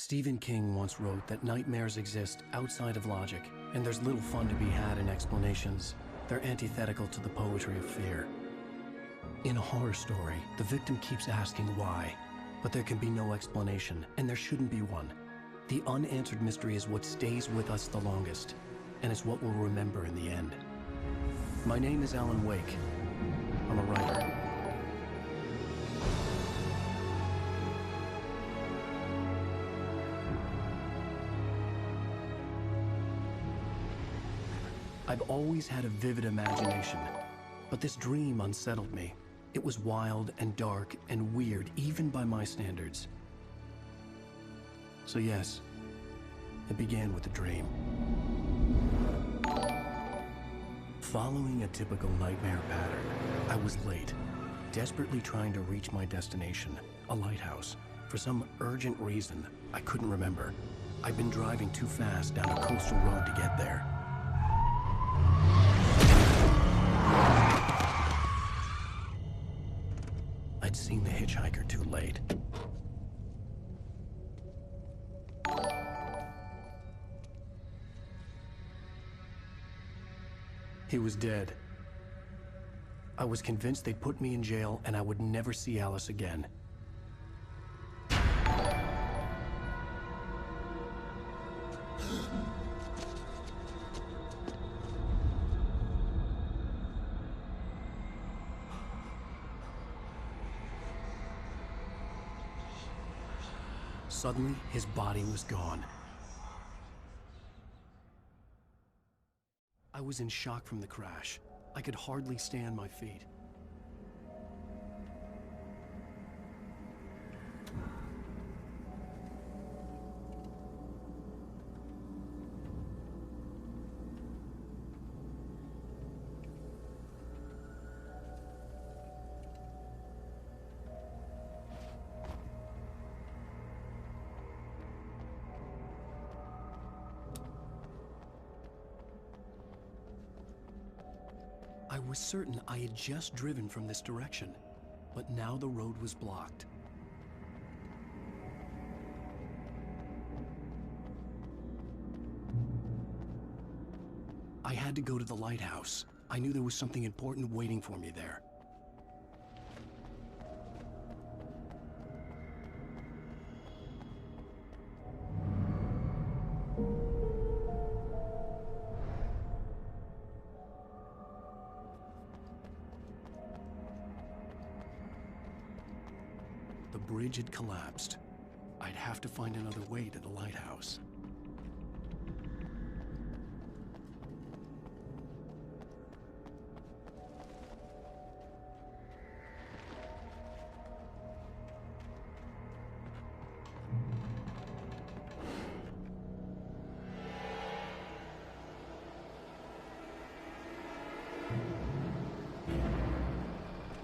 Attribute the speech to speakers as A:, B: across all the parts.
A: Stephen King once wrote that nightmares exist outside of logic, and there's little fun to be had in explanations. They're antithetical to the poetry of fear. In a horror story, the victim keeps asking why, but there can be no explanation, and there shouldn't be one. The unanswered mystery is what stays with us the longest, and it's what we'll remember in the end. My name is Alan Wake. I'm a writer. I've always had a vivid imagination, but this dream unsettled me. It was wild and dark and weird, even by my standards. So yes, it began with a dream. Following a typical nightmare pattern, I was late, desperately trying to reach my destination, a lighthouse. For some urgent reason, I couldn't remember. I'd been driving too fast down a coastal road to get there. I'd seen the hitchhiker too late. He was dead. I was convinced they'd put me in jail and I would never see Alice again. Suddenly, his body was gone. I was in shock from the crash. I could hardly stand my feet. I was certain I had just driven from this direction, but now the road was blocked. I had to go to the lighthouse. I knew there was something important waiting for me there. The bridge had collapsed. I'd have to find another way to the lighthouse.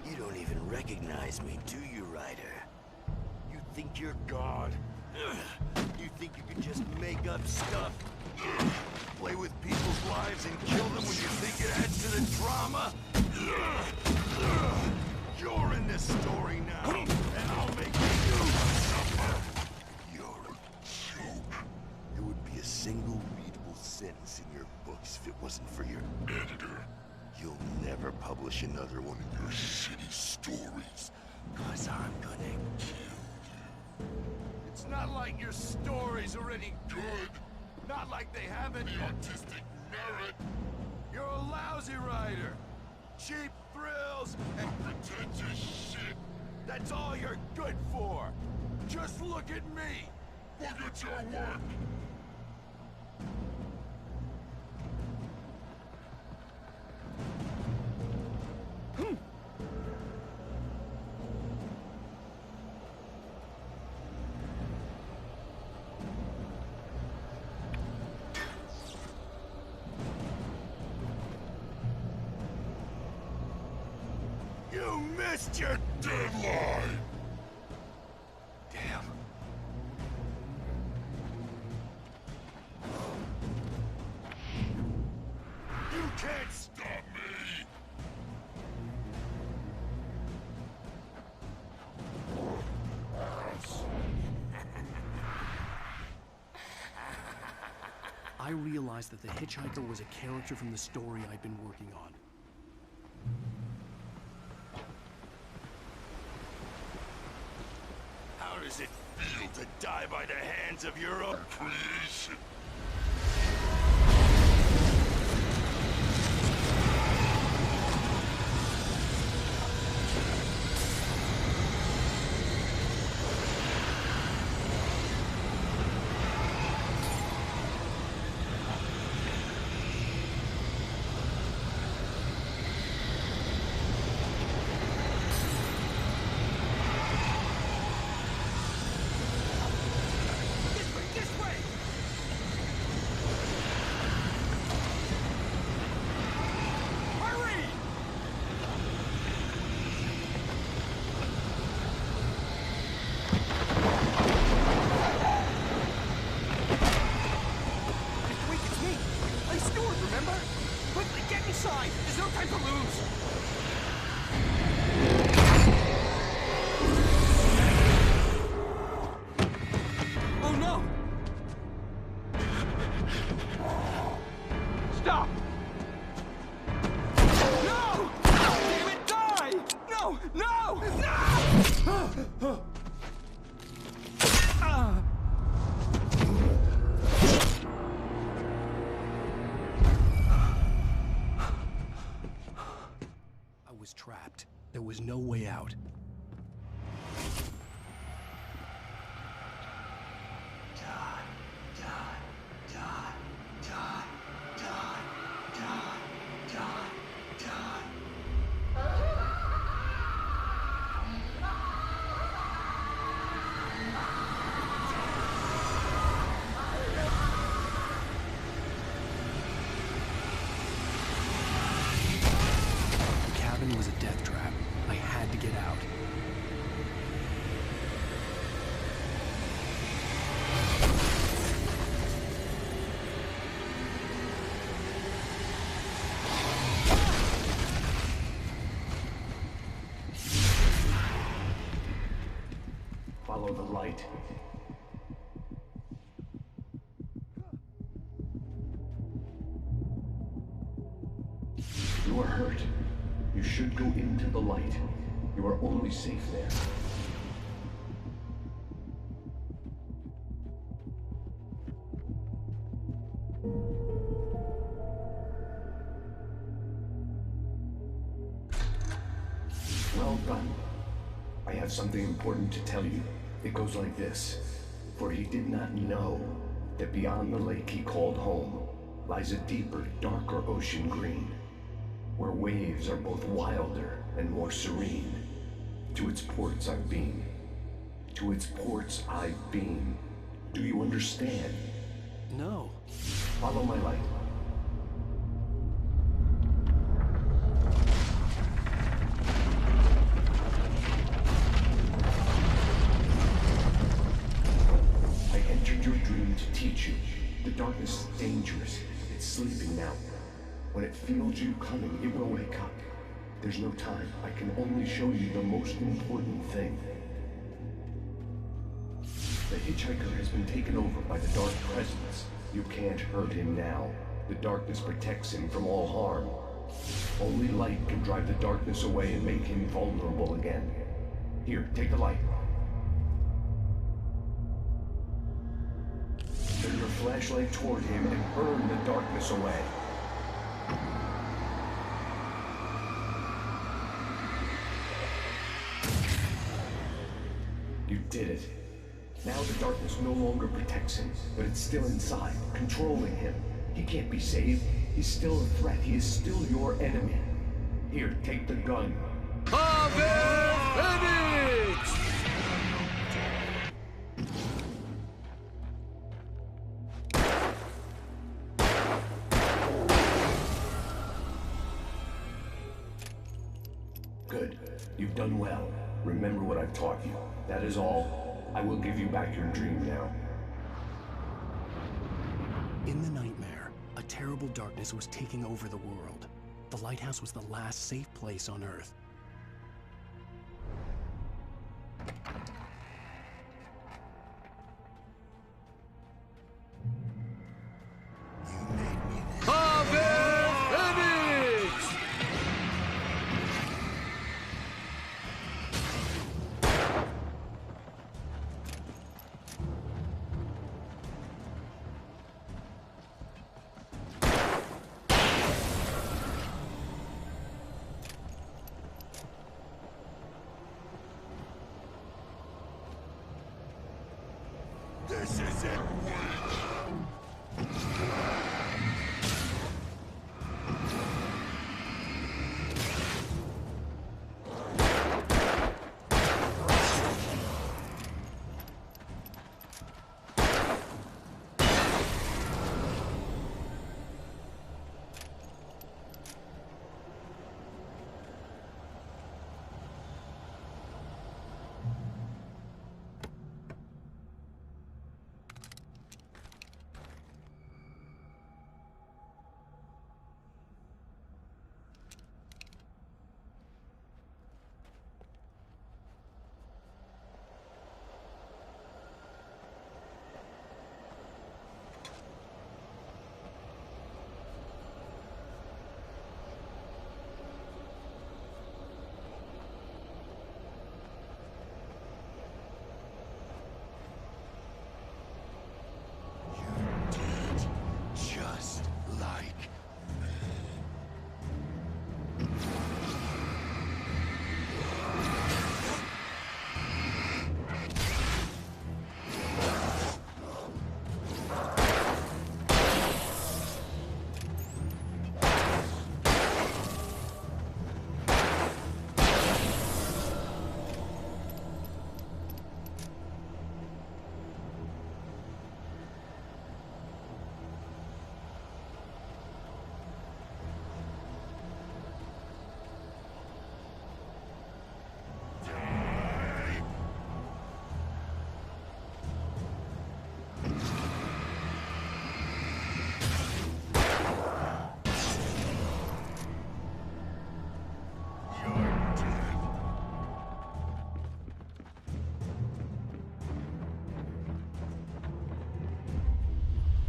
B: You don't even recognize me, do you, Ryder? You think you're God? You think you can just make up stuff? Play with people's lives and kill them when you think it adds to the drama? You're in this story now, and I'll make you suffer. You're a joke. There would be a single readable sentence in your books if it wasn't for your editor. You'll never publish another one of your shitty stories, 'cause I'm gonna kill you. It's not like your stories are any good. Not like they have any artistic merit. You're a lousy writer. Cheap thrills and pretentious shit. That's all you're good for. Just look at me. Look at your work. You missed your deadline! Damn. You can't stop me!
A: I realized that the hitchhiker was a character from the story I'd been working on.
B: How does it feel to die by the hands of your own creation?
A: Trapped. There was no way out. Was a death trap. I had to get out.
C: Follow the light. You are hurt. You should go into the light. You are only safe there. Well done. I have something important to tell you. It goes like this. For he did not know that beyond the lake he called home lies a deeper, darker ocean green, where waves are both wilder and more serene. To its ports I've been. To its ports I've been. Do you understand?
A: No.
C: Follow my light. I entered your dream to teach you. The darkness is dangerous. It's sleeping now. When it feels you coming, it will wake up. There's no time. I can only show you the most important thing. The hitchhiker has been taken over by the dark presence. You can't hurt him now. The darkness protects him from all harm. Only light can drive the darkness away and make him vulnerable again. Here, take the light. Turn your flashlight toward him and burn the darkness away. You did it. Now the darkness no longer protects him, but it's still inside, controlling him. He can't be saved. He's still a threat. He is still your enemy. Here, take the gun. Good. You've done well. Remember what I've taught you. That is all. I will give you back your dream now.
A: In the nightmare, a terrible darkness was taking over the world. The lighthouse was the last safe place on Earth.
B: This isn't just like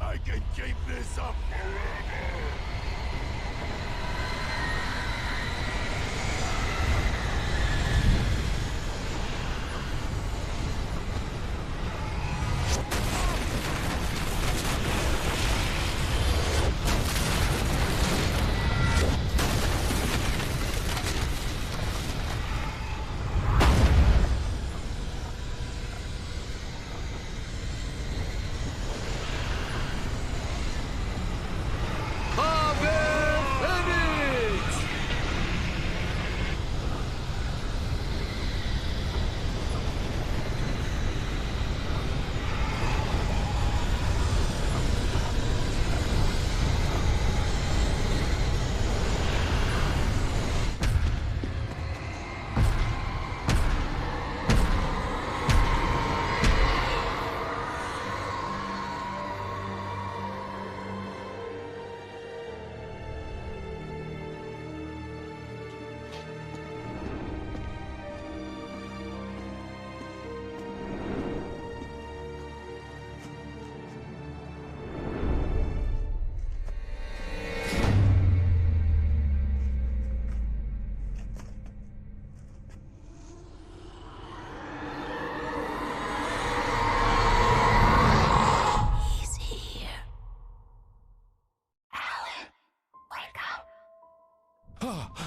B: I can keep this up forever!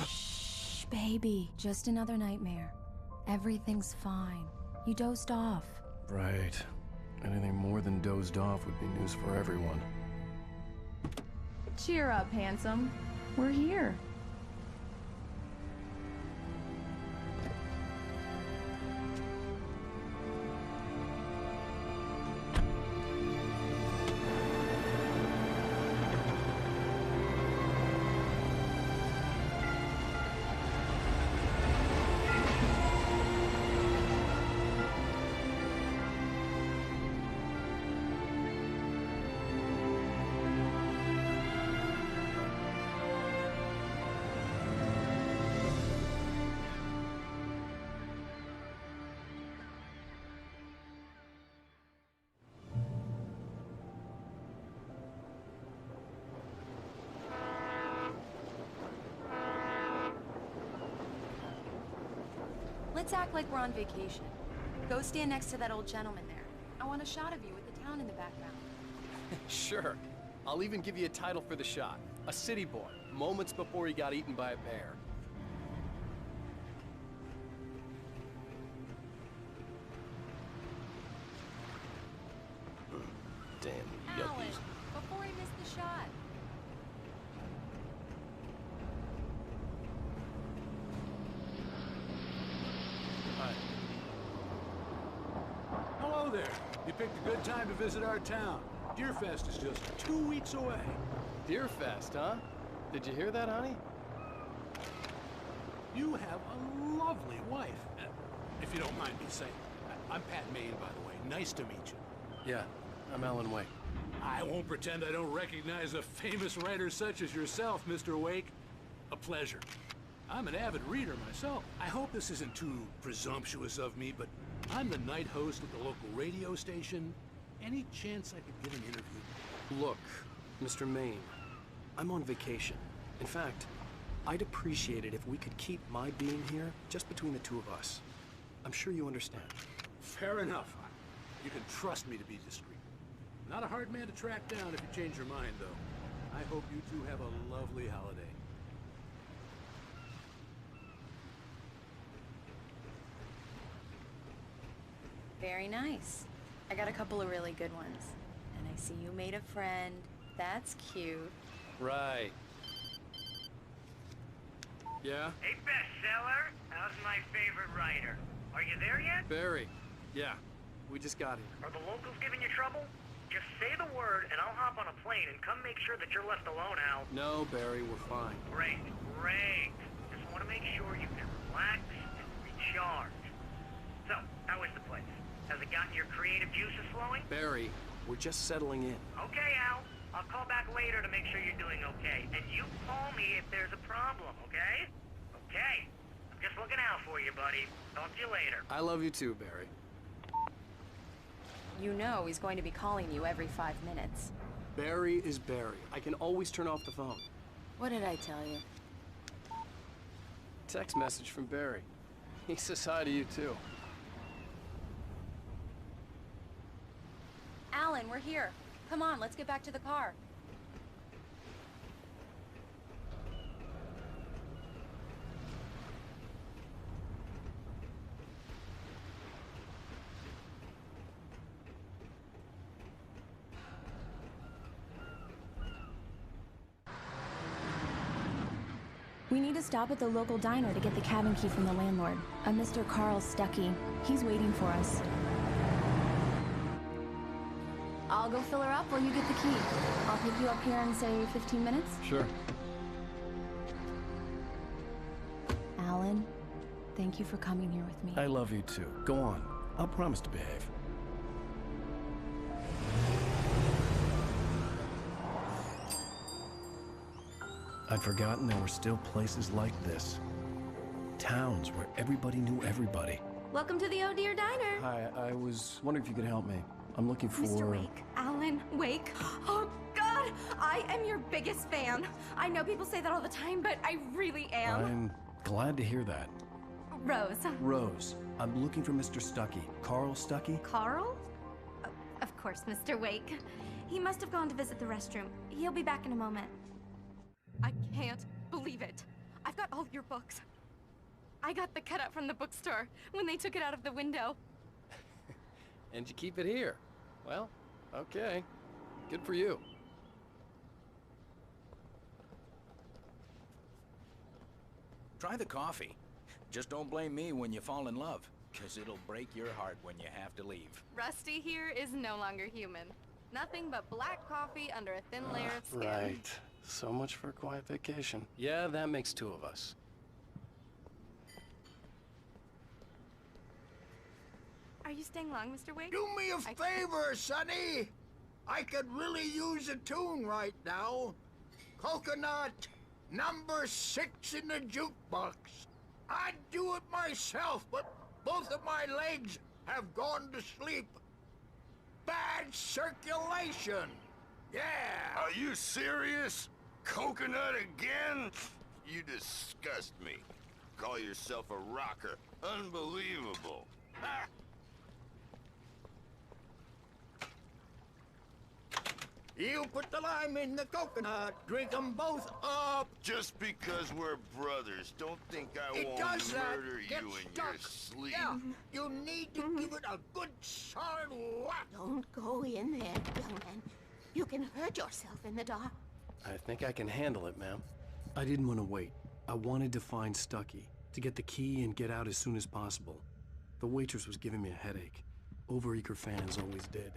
D: Shh, baby. Just another nightmare. Everything's fine. You dozed off.
A: Right. Anything more than dozed off would be news for everyone.
D: Cheer up, handsome. We're here. Let's act like we're on vacation. Go stand next to that old gentleman there. I want a shot of you with the town in the background.
E: Sure. I'll even give you a title for the shot. A city boy, moments before he got eaten by a bear.
F: there. You picked a good time to visit our town. Deerfest is just 2 weeks away.
E: Deerfest, huh? Did you hear that, honey?
F: You have a lovely wife. If you don't mind me saying. I'm Pat Maine, by the way. Nice to meet you.
E: Yeah, I'm Alan Wake.
F: I won't pretend I don't recognize a famous writer such as yourself, Mr. Wake. A pleasure. I'm an avid reader myself. I hope this isn't too presumptuous of me, but I'm the night host at the local radio station. Any chance I could get an interview?
E: Look, Mr. Maine, I'm on vacation. In fact, I'd appreciate it if we could keep my being here just between the two of us. I'm sure you understand.
F: Fair enough. You can trust me to be discreet. Not a hard man to track down if you change your mind, though. I hope you two have a lovely holiday.
D: Very nice. I got a couple of really good ones. And I see you made a friend. That's cute.
E: Right. Yeah?
G: Hey, bestseller. How's my favorite writer? Are you there yet?
E: Barry. Yeah. We just got here.
G: Are the locals giving you trouble? Just say the word and I'll hop on a plane and come make sure that you're left alone, Al.
E: No, Barry, we're fine.
G: Great, great. Just want to make sure you can relax and recharge. So, how is the place? Has it gotten your creative juices flowing?
E: Barry, we're just settling in.
G: Okay, Al. I'll call back later to make sure you're doing okay. And you call me if there's a problem, okay? Okay. I'm just looking out for you, buddy. Talk to you later.
E: I love you too, Barry.
D: You know he's going to be calling you every 5 minutes.
E: Barry is Barry. I can always turn off the phone.
D: What did I tell you?
E: Text message from Barry. He says hi to you too.
D: Alan, we're here. Come on, let's get back to the car.
H: We need to stop at the local diner to get the cabin key from the landlord, a Mr. Carl Stuckey. He's waiting for us. I'll go fill her up while you get the key. I'll pick you up here in, say, 15 minutes?
E: Sure.
H: Alan, thank you for coming here with me.
A: I love you too. Go on. I'll promise to behave. I'd forgotten there were still places like this. Towns where everybody knew everybody.
I: Welcome to the Oh Dear Diner.
A: Hi, I was wondering if you could help me. I'm looking for...
I: Mr. Wake. Alan Wake. Oh, God! I am your biggest fan. I know people say that all the time, but I really am.
A: I'm glad to hear that.
I: Rose.
A: Rose, I'm looking for Mr. Stuckey. Carl Stuckey?
I: Carl? Of course, Mr. Wake. He must have gone to visit the restroom. He'll be back in a moment. I can't believe it. I've got all your books. I got the cutout from the bookstore when they took it out of the window.
E: And you keep it here. Well, okay. Good for you.
J: Try the coffee. Just don't blame me when you fall in love, 'cause it'll break your heart when you have to leave.
D: Rusty here is no longer human. Nothing but black coffee under a thin layer of skin.
E: Right. So much for a quiet vacation. Yeah, that makes two of us.
I: Are you staying long, Mr. Wake?
K: Do me a favor, Sonny. I could really use a tune right now. Coconut, number 6 in the jukebox. I'd do it myself, but both of my legs have gone to sleep. Bad circulation. Yeah.
B: Are you serious? Coconut again? You disgust me. Call yourself a rocker. Unbelievable. Ha!
K: You put the lime in the coconut, drink them both up.
B: Just because we're brothers, don't think I
K: It
B: won't
K: does that.
B: murder
K: Get
B: you in
K: stuck.
B: your sleep.
K: Yeah, you need to give it a good solid whack.
L: Don't go in there, young man. You can hurt yourself in the dark.
E: I think I can handle it, ma'am.
A: I didn't want to wait. I wanted to find Stuckey, to get the key and get out as soon as possible. The waitress was giving me a headache.
E: overeager fans always did.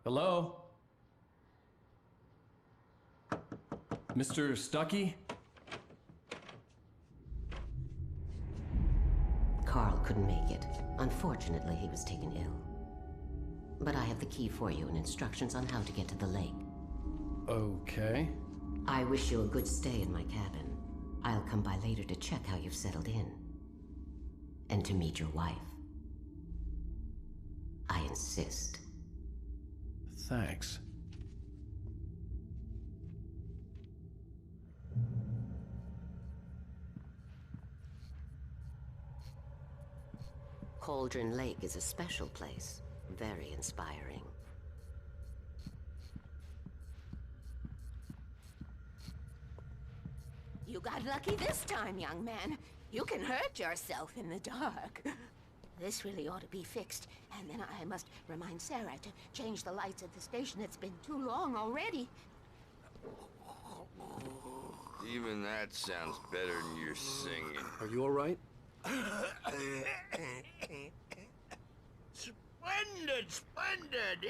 A: Hello? Mr. Stuckey?
M: Carl couldn't make it. Unfortunately, he was taken ill. But I have the key for you and instructions on how to get to the lake.
A: Okay.
M: I wish you a good stay in my cabin. I'll come by later to check how you've settled in. And to meet your wife. I insist.
A: Thanks.
M: Cauldron Lake is a special place. Very inspiring.
L: You got lucky this time, young man. You can hurt yourself in the dark. This really ought to be fixed. And then I must remind Sarah to change the lights at the station. It's been too long already.
B: Even that sounds better than your singing.
E: Are you all right?
K: Splendid, splendid!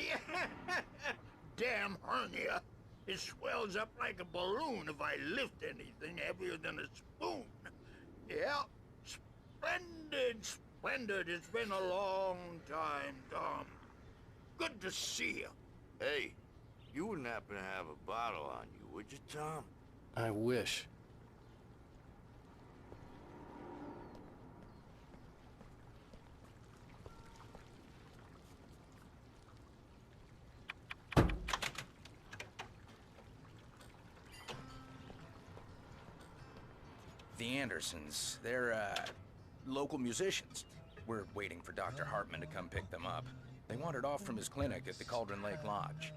K: Damn hernia. It swells up like a balloon if I lift anything heavier than a spoon. Yeah, splendid, splendid. It's been a long time, Tom. Good to see you.
B: Hey, you wouldn't happen to have a bottle on you, would you, Tom?
E: I wish.
J: The Andersons, they're, local musicians. We're waiting for Dr. Hartman to come pick them up. They wandered off from his clinic at the Cauldron Lake Lodge.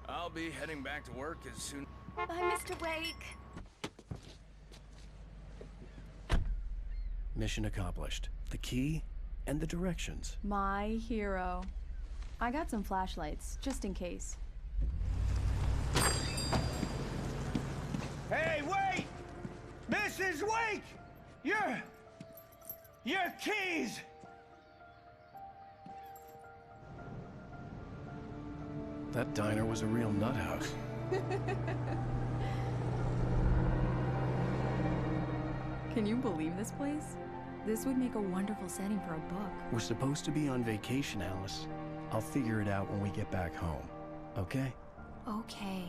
J: I'll be heading back to work as soon...
I: Bye, Mr. Wake.
A: Mission accomplished. The key and the directions.
H: My hero. I got some flashlights, just in case.
K: Hey, wait! Mrs. Wake! Your keys!
A: That diner was a real nut house.
H: Can you believe this place? This would make a wonderful setting for a book.
A: We're supposed to be on vacation, Alice. I'll figure it out when we get back home. Okay?
H: Okay.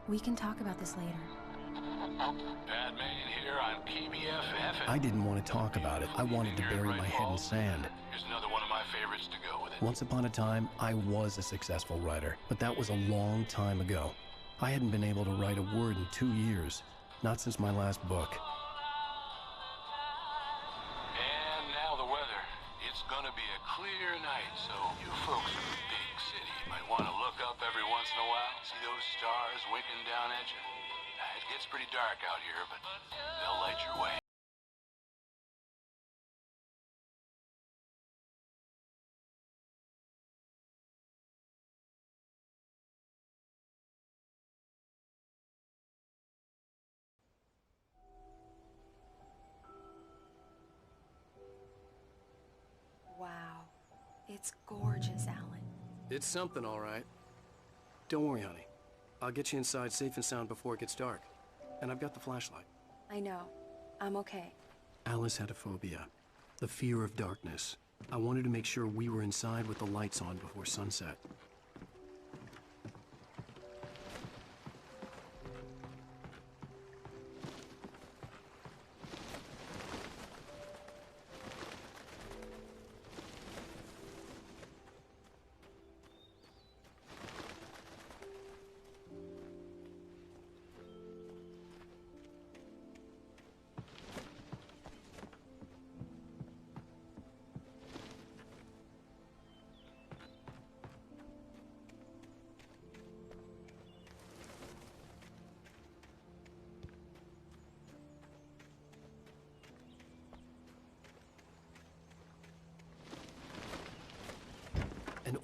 H: We can talk about this later.
F: Bad man here on KBFF.
A: I didn't want to talk about it. I wanted to bury my head in sand.
F: Here's another one of my favorites to go with it.
A: Once upon a time, I was a successful writer, but that was a long time ago. I hadn't been able to write a word in 2 years, not since my last book.
F: And now the weather. It's gonna be a clear night, so you folks in the big city might want to look up every once in a while, see those stars winking down at you. It gets pretty dark out here, but they'll light your way.
D: Wow. It's gorgeous, Alan.
E: It's something, all right. Don't worry, honey. I'll get you inside safe and sound before it gets dark. And I've got the flashlight.
D: I know. I'm okay.
A: Alice had a phobia, the fear of darkness. I wanted to make sure we were inside with the lights on before sunset.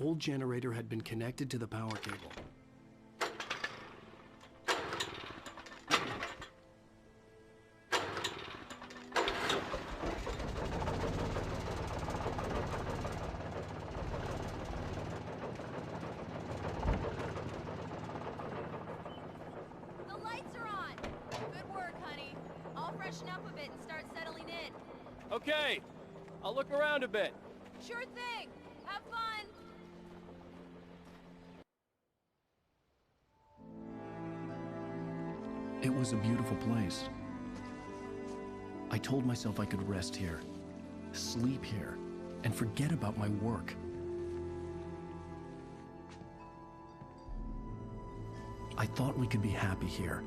E: old generator had been connected to the power cable.
N: The lights are on! Good work, honey. I'll freshen up a bit and start settling in.
O: Okay, I'll look around a bit.
N: Sure thing! Have fun!
A: It was a beautiful place. I told myself I could rest here, sleep here, and forget about my work. I thought we could be happy here.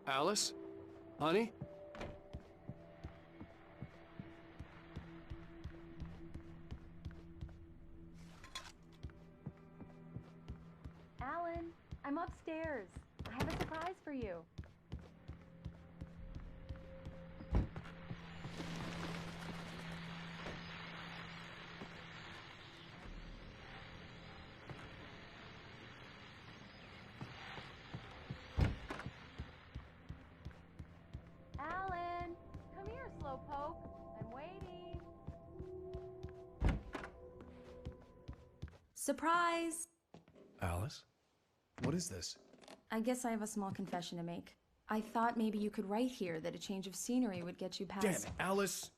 E: Alice? Honey?
H: Alan, I'm upstairs. I have a surprise for you. Alan, come here, Slowpoke. I'm waiting. Surprise!
E: Alice? What is this?
H: I guess I have a small confession to make. I thought maybe you could write here that a change of scenery would get you past...
E: Damn it, Alice,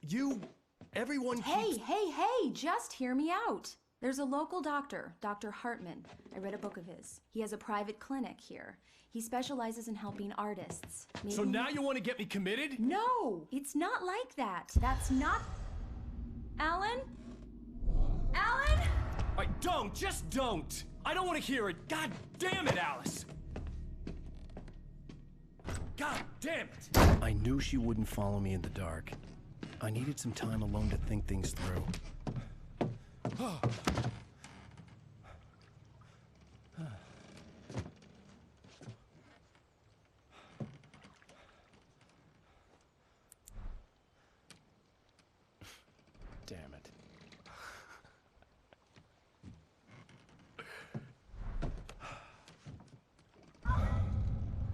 E: everyone
H: Hey, hey, just hear me out. There's a local doctor, Dr. Hartman. I read a book of his. He has a private clinic here. He specializes in helping artists. Maybe
E: So now you want to get me committed?
H: No, it's not like that. That's not... Alan? Alan?
E: Just don't! I don't want to hear it! God damn it, Alice! God damn it!
A: I knew she wouldn't follow me in the dark. I needed some time alone to think things through. Damn it.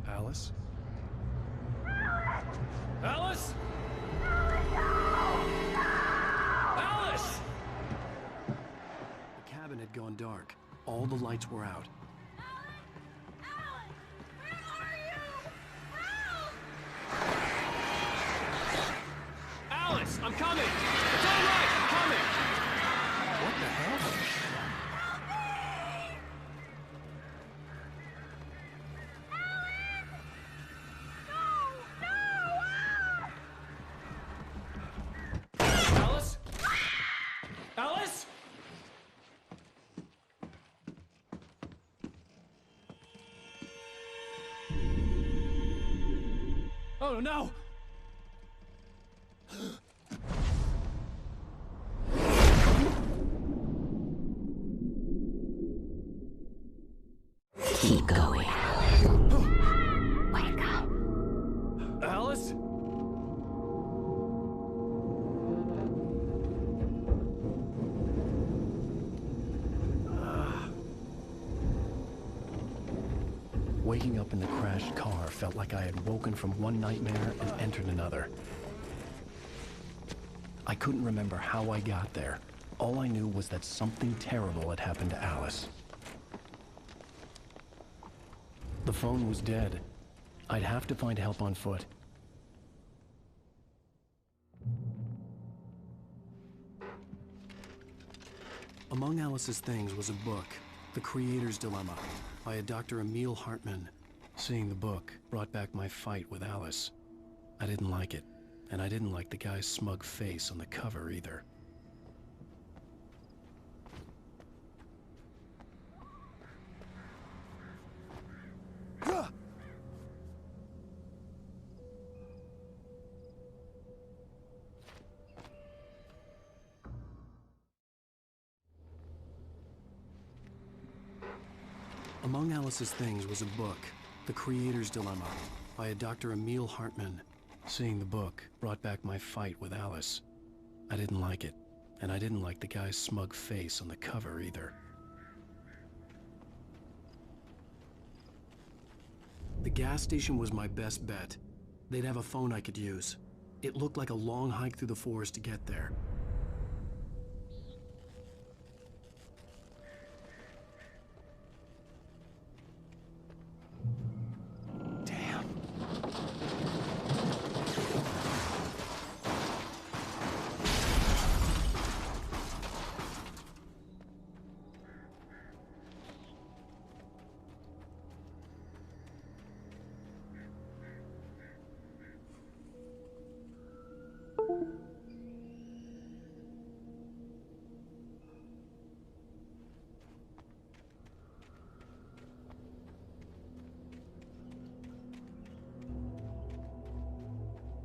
A: Alice?
E: Alice? Alice!
A: The cabin had gone dark. All the lights were out.
E: Alice, I'm coming! It's all right, I'm coming!
A: What the hell?
E: Alice? Alice? Oh no!
M: Keep going. Wake up.
E: Alice?
A: Waking up in the crashed car felt like I had woken from one nightmare and entered another. I couldn't remember how I got there. All I knew was that something terrible had happened to Alice. The phone was dead. I'd have to find help on foot. Among Alice's things was a book, The Creator's Dilemma, by a Dr. Emil Hartman. Seeing the book brought back my fight with Alice. I didn't like it, and I didn't like the guy's smug face on the cover either. Among Alice's things was a book, The Creator's Dilemma, by a Dr. Emil Hartmann. Seeing the book brought back my fight with Alice. I didn't like it, and I didn't like the guy's smug face on the cover either. The gas station was my best bet. They'd have a phone I could use. It looked like a long hike through the forest to get there.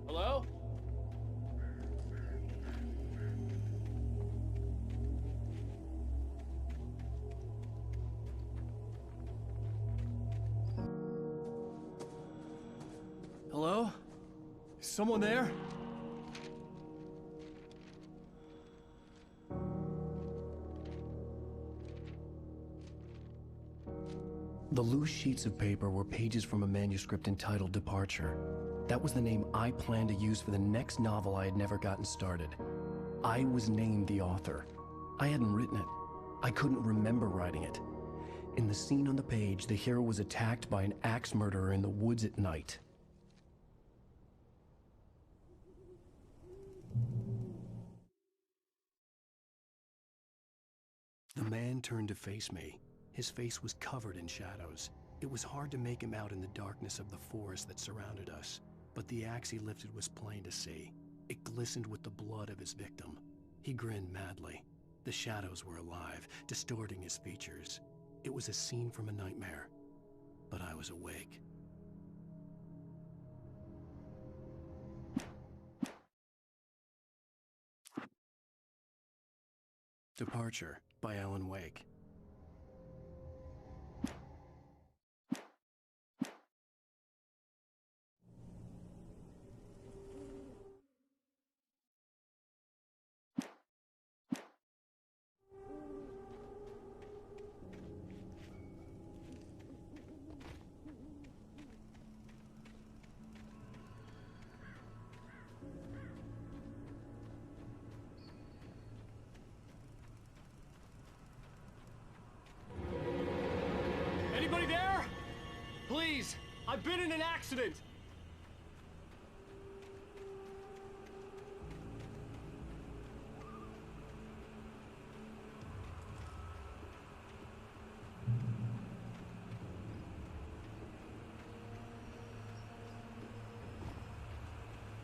O: Hello?
E: Hello? Is someone there?
A: The loose sheets of paper were pages from a manuscript entitled Departure. That was the name I planned to use for the next novel I had never gotten started. I was named the author. I hadn't written it. I couldn't remember writing it. In the scene on the page, the hero was attacked by an axe murderer in the woods at night. The man turned to face me. His face was covered in shadows. It was hard to make him out in the darkness of the forest that surrounded us, but the axe he lifted was plain to see. It glistened with the blood of his victim. He grinned madly. The shadows were alive, distorting his features. It was a scene from a nightmare, but I was awake. Departure by Alan Wake.
O: Anybody there? Please, I've been in an accident.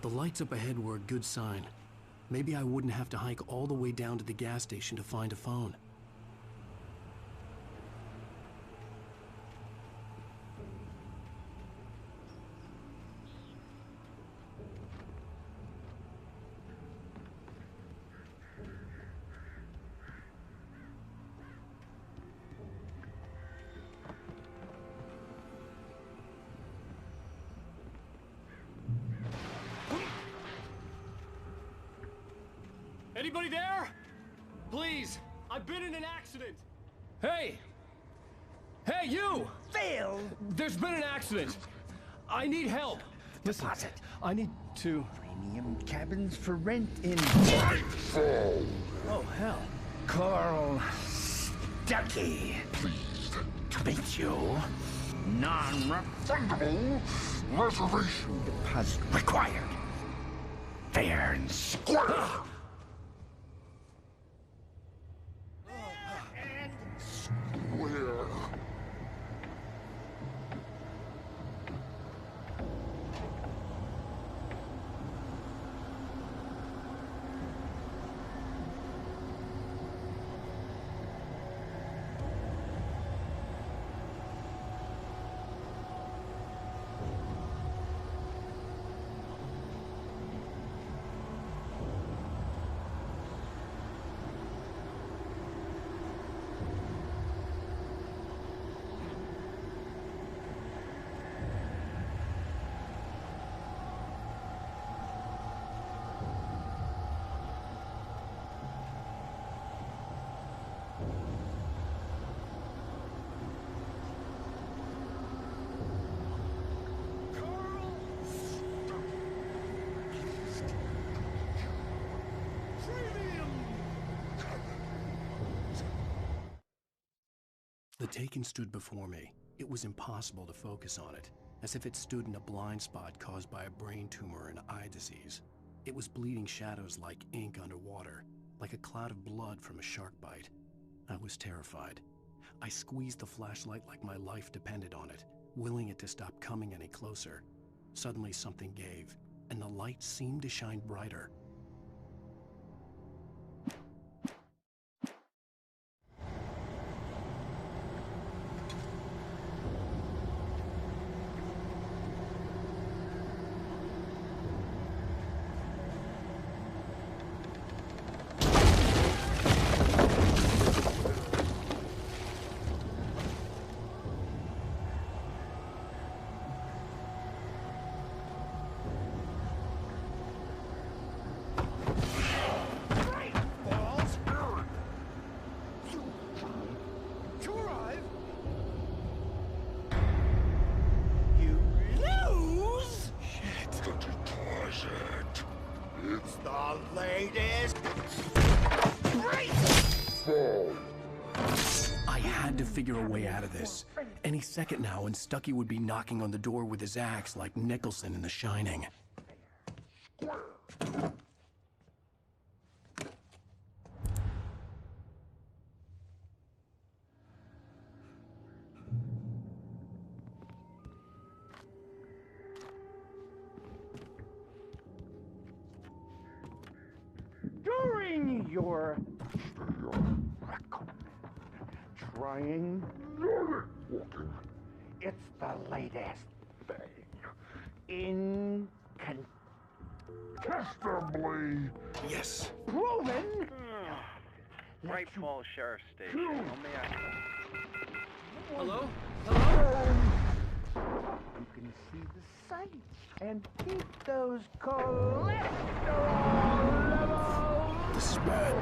A: The lights up ahead were a good sign. Maybe I wouldn't have to hike all the way down to the gas station to find a phone.
O: Anybody there? Please, I've been in an accident. Hey! Hey, you!
K: Phil!
O: There's been an accident. I need help.
E: Listen,
K: Deposit.
E: I need to...
K: Premium cabins for rent in...
E: Oh, hell.
K: Carl Stuckey.
B: Pleased
K: To meet you. Non-refundable
B: reservation
K: deposit required. Fair and square.
B: Where?
A: The Taken stood before me. It was impossible to focus on it, as if it stood in a blind spot caused by a brain tumor and eye disease. It was bleeding shadows like ink underwater, like a cloud of blood from a shark bite. I was terrified. I squeezed the flashlight like my life depended on it, willing it to stop coming any closer. Suddenly something gave, and the light seemed to shine brighter. I had to figure a way out of this. Any second now, and Stucky would be knocking on the door with his axe like Nicholson in The Shining.
K: During your trying, it's the latest thing. Incontestably.
A: Yes.
K: Proven.
P: Great Falls Sheriff Station.
O: Hello?
K: You can see the sights and keep those cholesterol levels.
A: This is bad.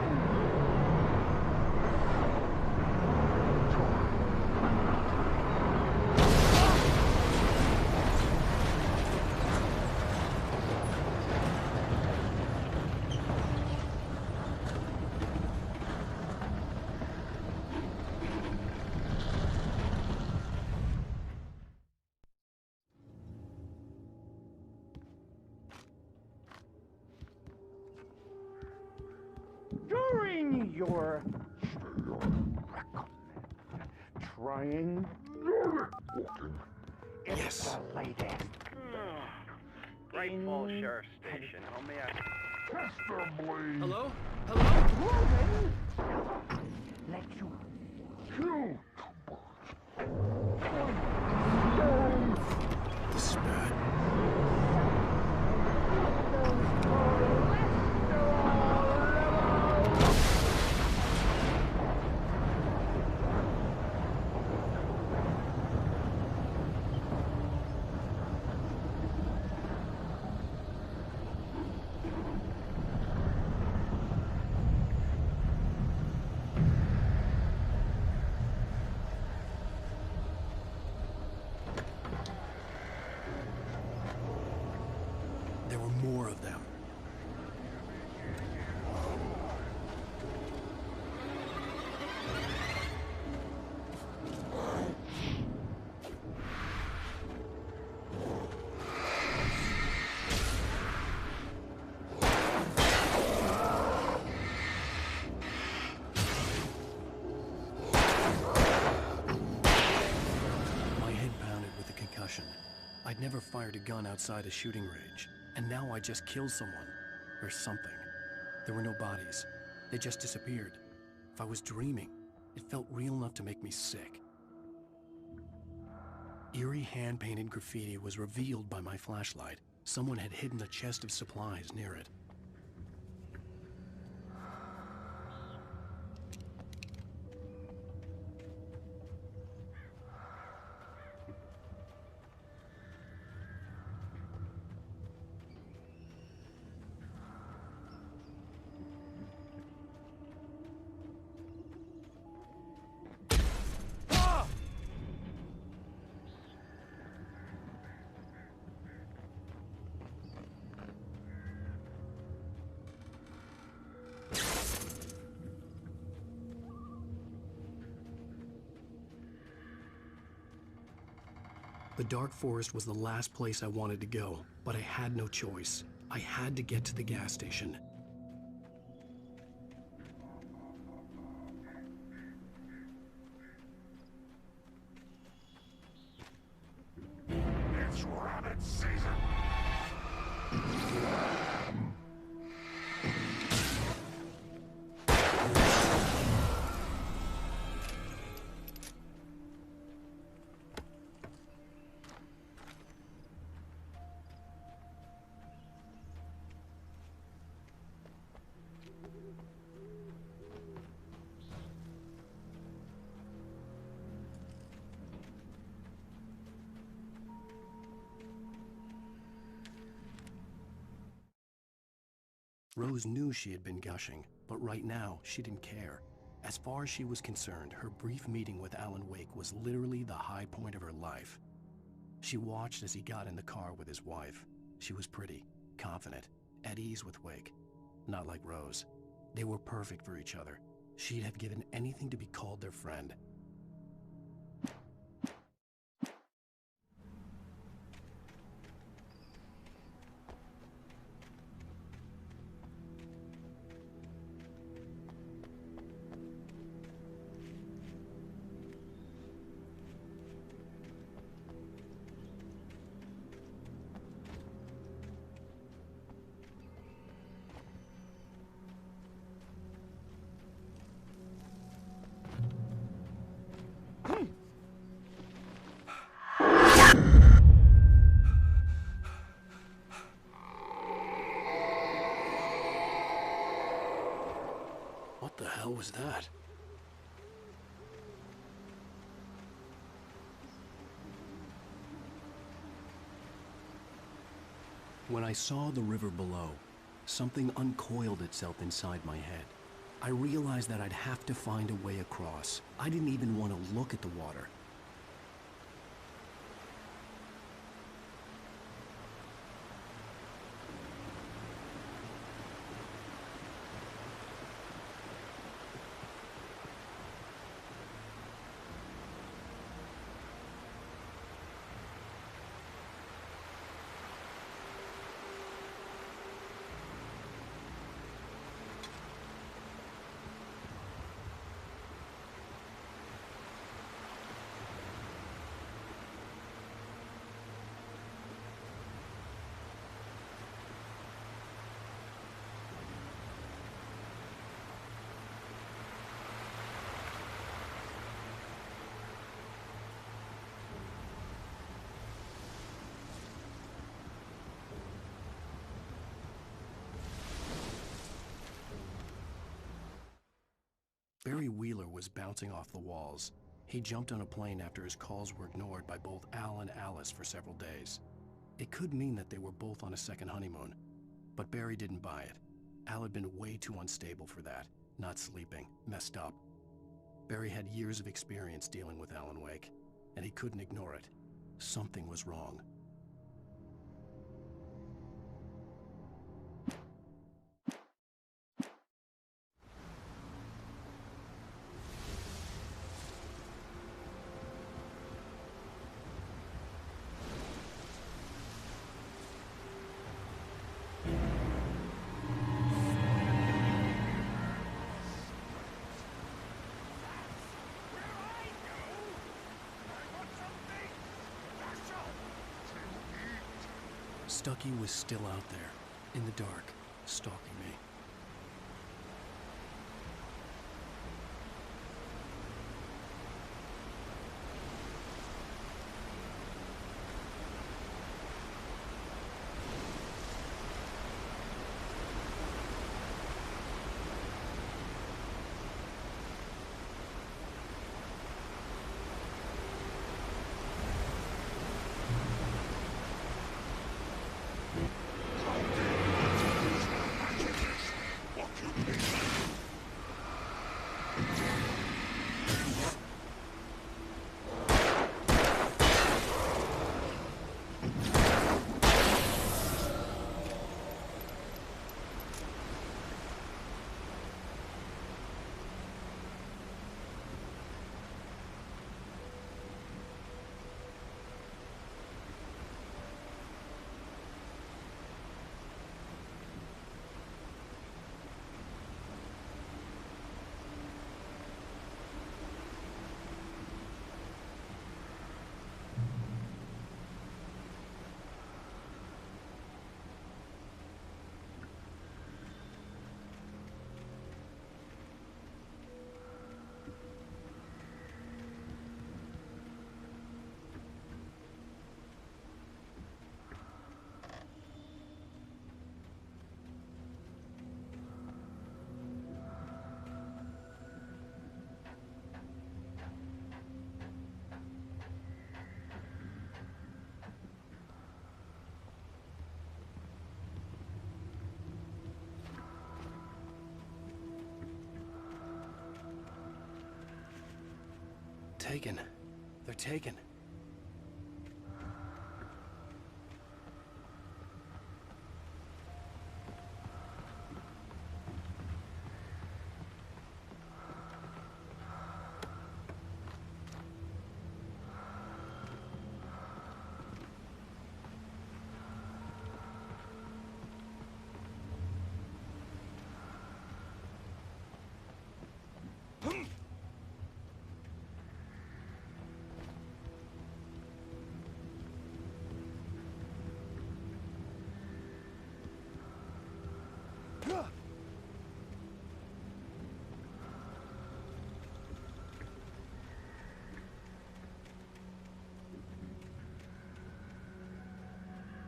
K: During your trying, it's
A: Yes.
K: the latest.
P: Great Falls Sheriff Station.
K: Incontestably.
O: Hello?
K: Proven. Let you kill.
A: This is bad. There were more of them. My head pounded with the concussion. I'd never fired a gun outside a shooting range, and now I just killed someone. Or something. There were no bodies. They just disappeared. If I was dreaming, it felt real enough to make me sick. Eerie hand-painted graffiti was revealed by my flashlight. Someone had hidden a chest of supplies near it.
E: The dark forest was the last place I wanted to go, but I had no choice. I had to get to the gas station.
B: It's rabbit season!
E: Rose knew she had been gushing, but right now she didn't care. As far as she was concerned, her brief meeting with Alan Wake was literally the high point of her life. She watched as he got in the car with his wife. She was pretty, confident, at ease with Wake. Not like Rose. They were perfect for each other. She'd have given anything to be called their friend. What the hell was that? When I saw the river below, something uncoiled itself inside my head. I realized that I'd have to find a way across. I didn't even want to look at the water. Barry Wheeler was bouncing off the walls. He jumped on a plane after his calls were ignored by both Al and Alice for several days. It could mean that they were both on a second honeymoon, but Barry didn't buy it. Al had been way too unstable for that, not sleeping, messed up. Barry had years of experience dealing with Alan Wake, and he couldn't ignore it. Something was wrong. Stucky was still out there, in the dark, stalking me. Taken. They're taken.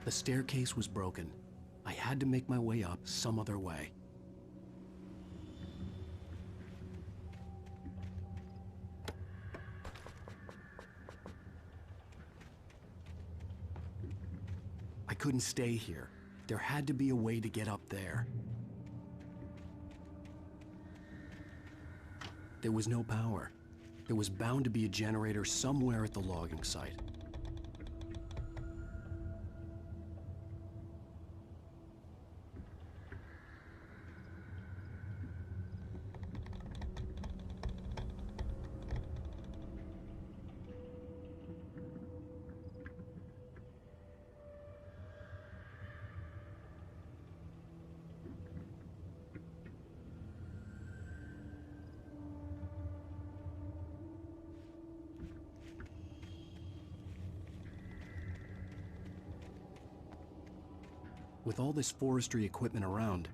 E: The staircase was broken. I had to make my way up some other way. I couldn't stay here. There had to be a way to get up there. There was no power. There was bound to be a generator somewhere at the logging site. With all this forestry equipment around,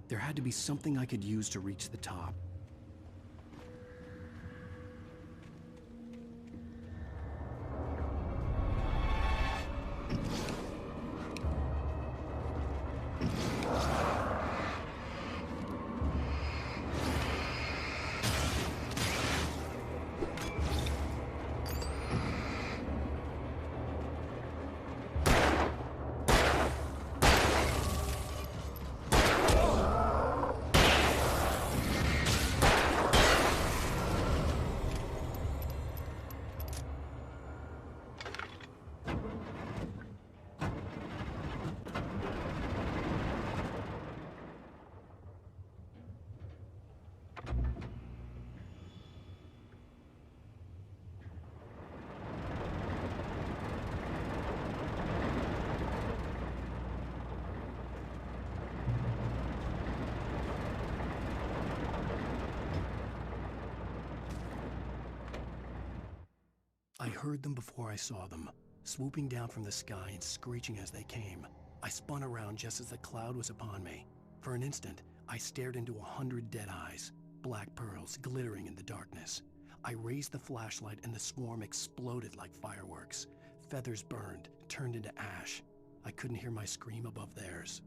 E: there had to be something I could use to reach the top. I heard them before I saw them, swooping down from the sky and screeching as they came. I spun around just as the cloud was upon me. For an instant, I stared into 100 dead eyes, black pearls glittering in the darkness. I raised the flashlight and the swarm exploded like fireworks. Feathers burned, turned into ash. I couldn't hear my scream above theirs.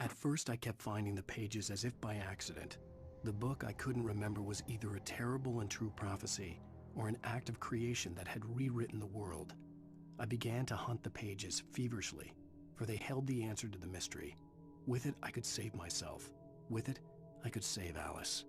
E: At first, I kept finding the pages as if by accident. The book I couldn't remember was either a terrible and true prophecy or an act of creation that had rewritten the world. I began to hunt the pages feverishly, for they held the answer to the mystery. With it, I could save myself. With it, I could save Alice.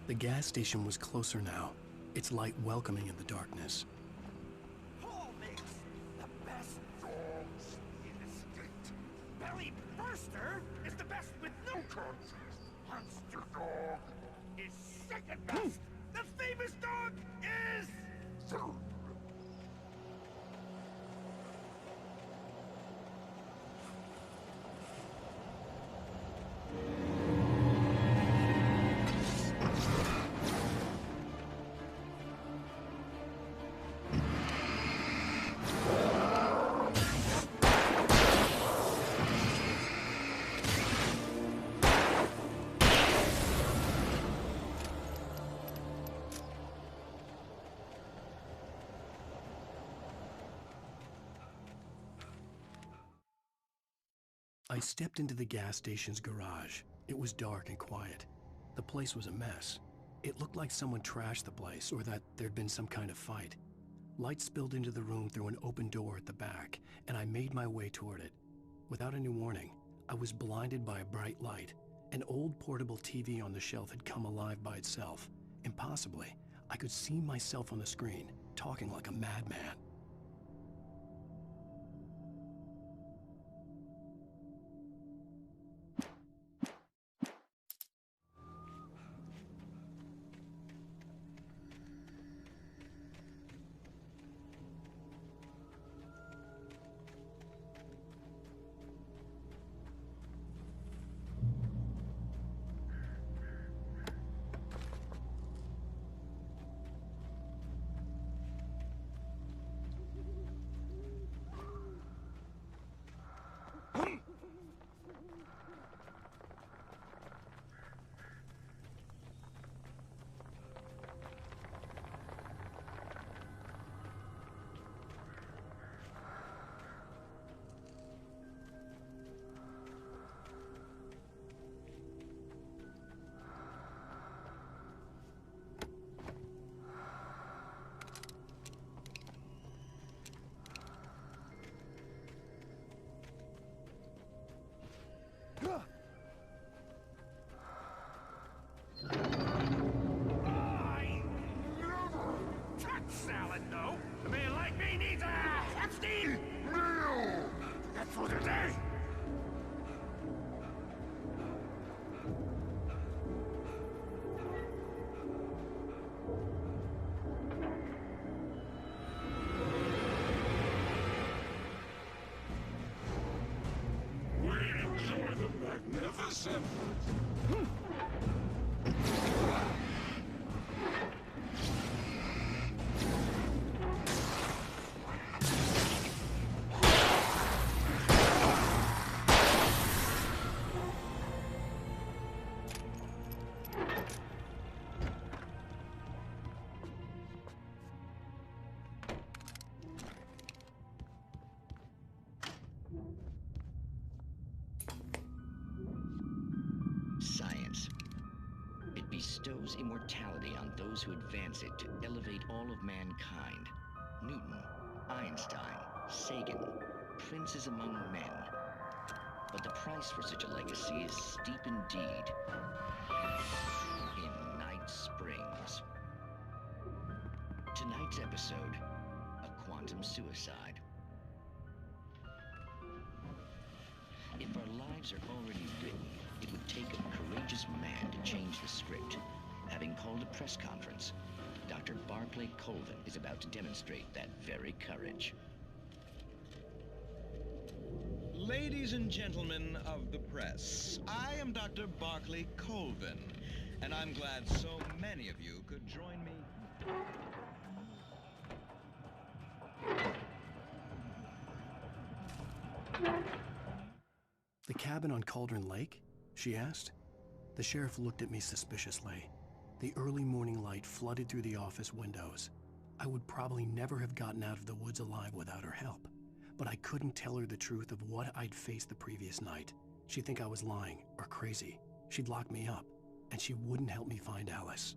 E: The gas station was closer now, its light welcoming in the darkness.
B: Paul makes the best dogs in the state. Belly Burster is the best with no contest. Monster Dog is second best. The famous dog is third.
E: I stepped into the gas station's garage. It was dark and quiet. The place was a mess. It looked like someone trashed the place or that there'd been some kind of fight. Light spilled into the room through an open door at the back, and I made my way toward it. Without any warning, I was blinded by a bright light. An old portable TV on the shelf had come alive by itself. Impossibly, I could see myself on the screen, talking like a madman.
B: Salad, no. A man like me needs a hefty meal. That's for the day. We enjoy the magnificent.
Q: Science. It bestows immortality on those who advance it to elevate all of mankind. Newton, Einstein, Sagan, princes among men. But the price for such a legacy is steep indeed. In Night Springs. Tonight's episode, a quantum suicide. If our lives are already written, it would take a courageous man to change the script. Having called a press conference, Dr. Barclay Colvin is about to demonstrate that very courage.
R: Ladies and gentlemen of the press, I am Dr. Barclay Colvin, and I'm glad so many of you could join me.
E: The cabin on Cauldron Lake? She asked. The sheriff looked at me suspiciously. The early morning light flooded through the office windows. I would probably never have gotten out of the woods alive without her help, but I couldn't tell her the truth of what I'd faced the previous night. She'd think I was lying or crazy. She'd lock me up, and she wouldn't help me find Alice.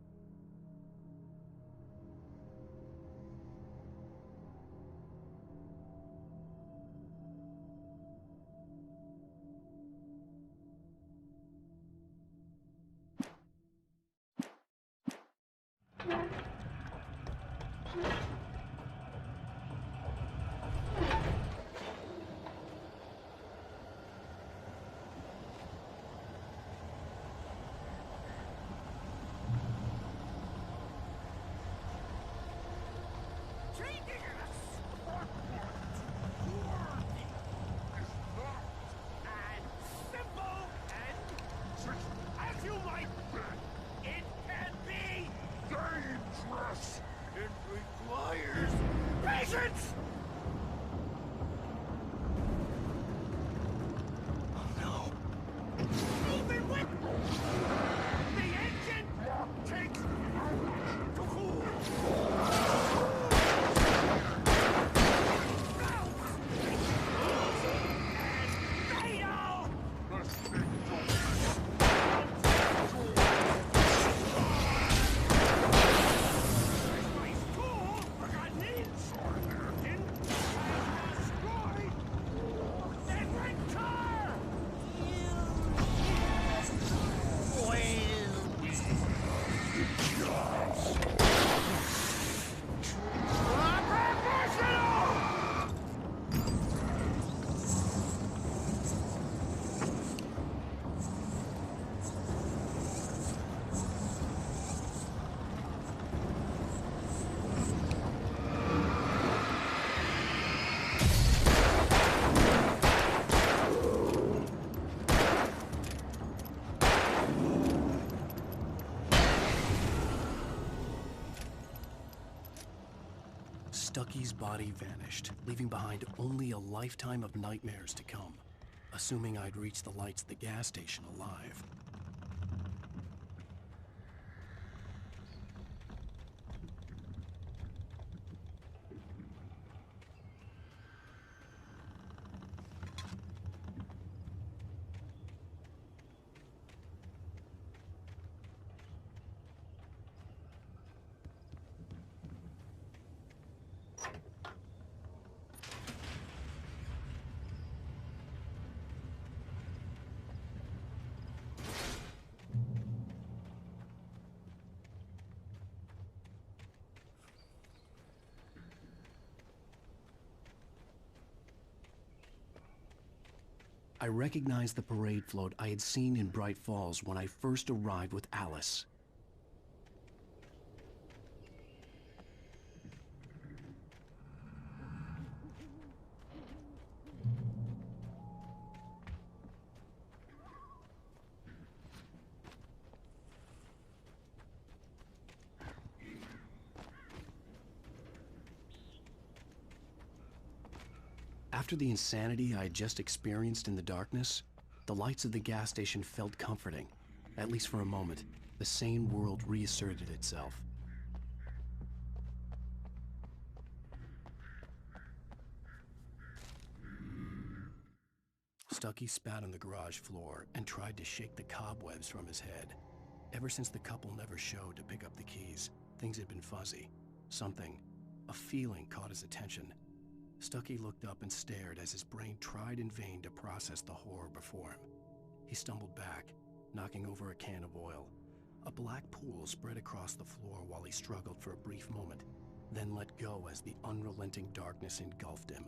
E: Stucky's body vanished, leaving behind only a lifetime of nightmares to come, assuming I'd reached the lights at the gas station alive. I recognized the parade float I had seen in Bright Falls when I first arrived with Alice. After the insanity I had just experienced in the darkness, the lights of the gas station felt comforting. At least for a moment, the sane world reasserted itself. Stucky spat on the garage floor and tried to shake the cobwebs from his head. Ever since the couple never showed to pick up the keys, things had been fuzzy. Something, a feeling caught his attention. Stucky looked up and stared as his brain tried in vain to process the horror before him. He stumbled back, knocking over a can of oil. A black pool spread across the floor while he struggled for a brief moment, then let go as the unrelenting darkness engulfed him.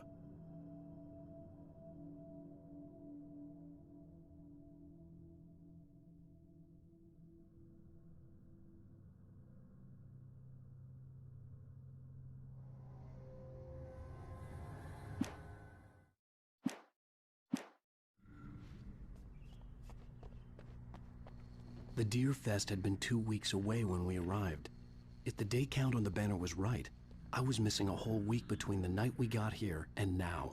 A: The Deer Fest had been 2 weeks away when we arrived. If the day count on the banner was right, I was missing a whole week between the night we got here and now.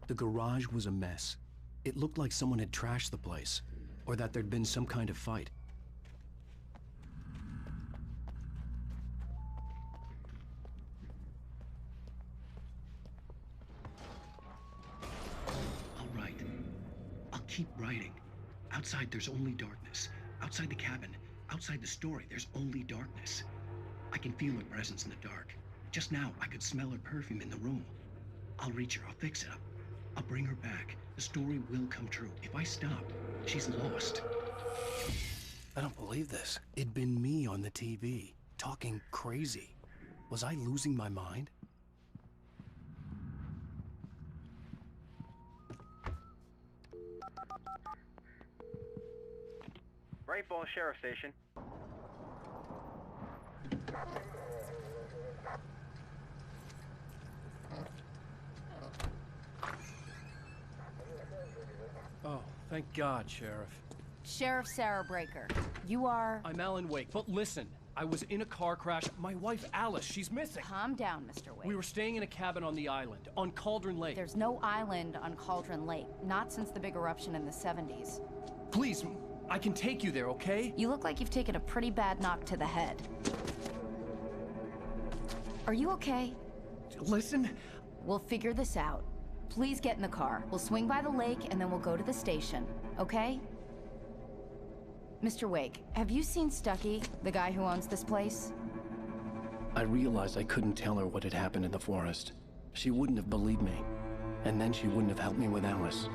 A: The garage was a mess. It looked like someone had trashed the place, or that there'd been some kind of fight.
E: All right. I'll keep writing. Outside, there's only darkness. Outside the cabin, outside the story, there's only darkness. I can feel her presence in the dark. Just now, I could smell her perfume in the room. I'll reach her. I'll fix it up. I'll bring her back. The story will come true. If I stop, she's lost.
A: I don't believe this. It'd been me on the TV, talking crazy. Was I losing my mind?
P: Great Falls Sheriff Station.
E: Oh, thank God, Sheriff.
S: Sheriff Sarah Breaker. You are...
E: I'm Alan Wake, but listen. I was in a car crash. My wife, Alice, she's missing.
S: Calm down, Mr. Wake.
E: We were staying in a cabin on the island, on Cauldron Lake.
S: There's no island on Cauldron Lake. Not since the big eruption in the 70s.
E: Please, I can take you there, okay?
S: You look like you've taken a pretty bad knock to the head. Are you okay?
E: Listen.
S: We'll figure this out. Please get in the car. We'll swing by the lake and then we'll go to the station, okay? Mr. Wake, have you seen Stucky, the guy who owns this place?
A: I realized I couldn't tell her what had happened in the forest. She wouldn't have believed me. And then she wouldn't have helped me with Alice.